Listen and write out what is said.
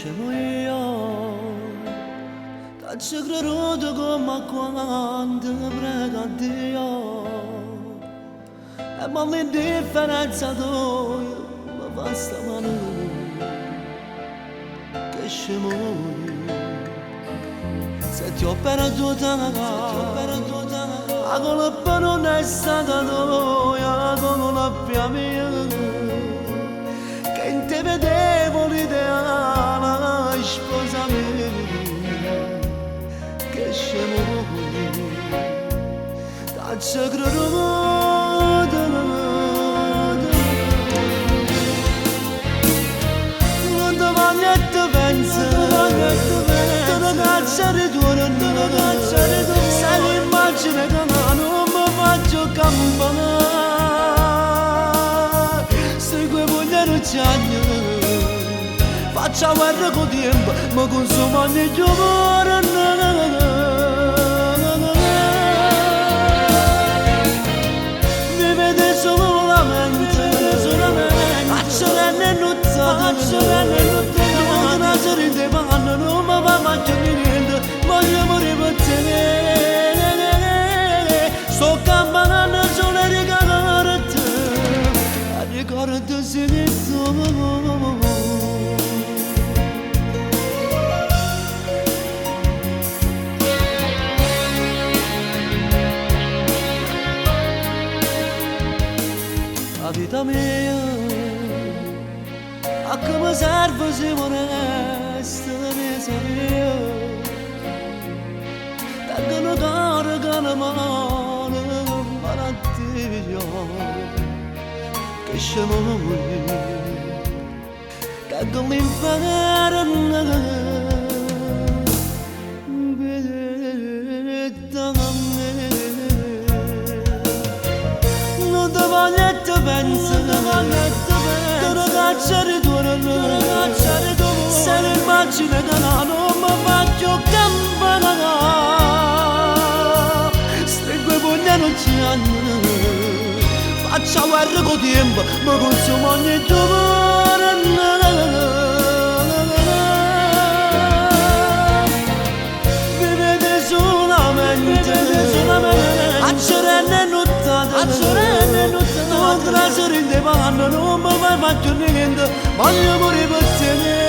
scemo io, caccio creduto come quando prego a Dio, e ma l'indifferenza tua mi fa sta mano, che scemo io, se ti ho perduto, la colpa non è stata tua, la colpa mia, che in te vedevo l'ideale sposa mia, che scemo t'accio creduto, non ti voglio e ti penso, te ne caccia ritorno, sei l'immagine che non mi faccio campanare, segue voglia rucciagno, faccia guerra con tempo, ma consuma ogni giorno. Mi vede solo la mente, accerenne nuzzata, non una serie di panno, non mi va mangiare niente, voglio morire per te. Sto campanando sulle ricordate, ricordate se ne sono. La vita mia, a che mi serve se vorresti ne io, perché non carica la mano, malattia, che scemo che con l'inferno, vedete a me. Non ti voglio e ti penso, te ne caccia ritorno, sei l'immagine che non mi faccio campanare, stringo i pugni e non ci hanno, faccio guerra con tempo, mi consumo ogni giorno. Vivete solamente, accerenne nuttata, non te la serie di panno, non mi fai faccio niente, voglio morire per te.